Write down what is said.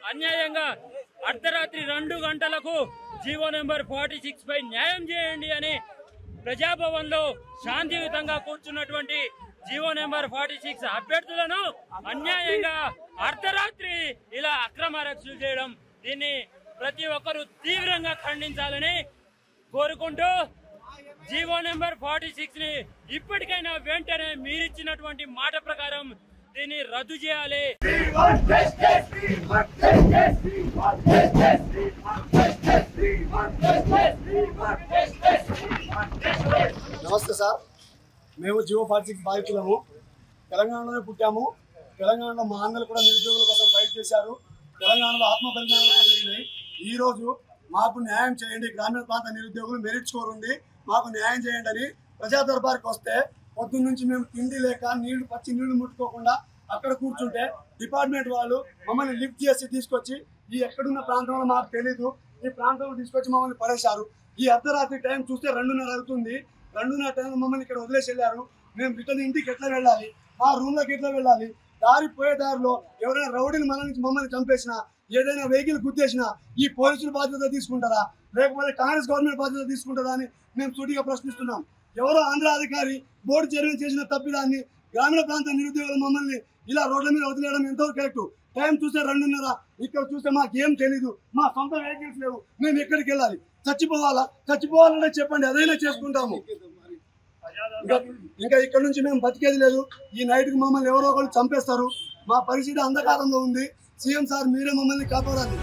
అన్యాయంగా అర్ధరాత్రి 2 గంటలకు జీవో నెంబర్ 46 పై న్యాయం చేయండి అని ప్రజాభవన్లో శాంతియుతంగా కూర్చున్నటువంటి జీవో నెంబర్ 46 అభ్యర్థులను అన్యాయంగా అర్ధరాత్రి ఇలా అక్రమ అరెస్టులు చేయడం, దీన్ని ప్రతి ఒక్కరూ తీవ్రంగా ఖండించాలని కోరుకుంటూ జీవో నెంబర్ 46 ని ఇప్పటికైనా వెంటనే మీరిచ్చినటువంటి మాట ప్రకారం దీన్ని రద్దు చేయాలి. నమస్తే సార్, మేము జీవో 46 బాధితులము. తెలంగాణలోనే పుట్టాము. తెలంగాణలో మా అన్నలు కూడా నిరుద్యోగుల కోసం ఫైట్ చేశారు. తెలంగాణలో ఆత్మ బలిదానాలు జరిగినాయి. ఈరోజు మాకు న్యాయం చేయండి, గ్రామీణ ప్రాంత నిరుద్యోగులు మెరిట్ స్కోర్ ఉంది, మాకు న్యాయం చేయండి అని ప్రజా దర్బార్కి వస్తే పొద్దున్న నుంచి మేము తిండి లేక నీళ్లు పచ్చి నీళ్లు ముట్టుకోకుండా అక్కడ కూర్చుంటే డిపార్ట్మెంట్ వాళ్ళు మమ్మల్ని లిఫ్ట్ చేసి తీసుకొచ్చి ఈ ఎక్కడున్న ప్రాంతంలో మాకు తెలీదు ఈ ప్రాంతంలో తీసుకొచ్చి మమ్మల్ని పడేశారు. ఈ అర్ధరాత్రి టైం చూస్తే 2:30 అవుతుంది. 2:30 టైం మమ్మల్ని ఇక్కడ వదిలేసి వెళ్ళారు. మేము రిటర్న్ ఇంటికి ఎట్లా వెళ్ళాలి, మా రూమ్లోకి ఎట్లా వెళ్ళాలి? పోయే దారిలో ఎవరైనా రౌడీలు మన నుంచి మమ్మల్ని చంపేసినా, ఏదైనా వెహికల్ గుద్దేసినా ఈ పోలీసులు బాధ్యత తీసుకుంటారా, లేకపోతే కాంగ్రెస్ గవర్నమెంట్ బాధ్యత తీసుకుంటారా అని మేము సూటిగా ప్రశ్నిస్తున్నాం. ఎవరో ఆంధ్ర అధికారి బోర్డు చైర్మన్ చేసిన తప్పిదాన్ని గ్రామీణ ప్రాంత నిరుద్యోగులు మమ్మల్ని ఇలా రోడ్ల మీద వదిలేయడం ఎంతో కరెక్ట్. టైం చూస్తే 2:30, ఇక్కడ చూస్తే మాకేం తెలీదు, మా సొంత వెహికల్స్ లేవు, మేము ఎక్కడికి వెళ్ళాలి? చచ్చిపోవాలంటే చెప్పండి, అదైనా చేసుకుంటాము. ఇంకా ఇక్కడ నుంచి మేము బతికేది లేదు. ఈ నైట్కి మమ్మల్ని ఎవరో ఒకరు చంపేస్తారు. మా పరిస్థితి అంధకారంలో ఉంది. సీఎం సార్ మీరే మమ్మల్ని కాపాడాలి.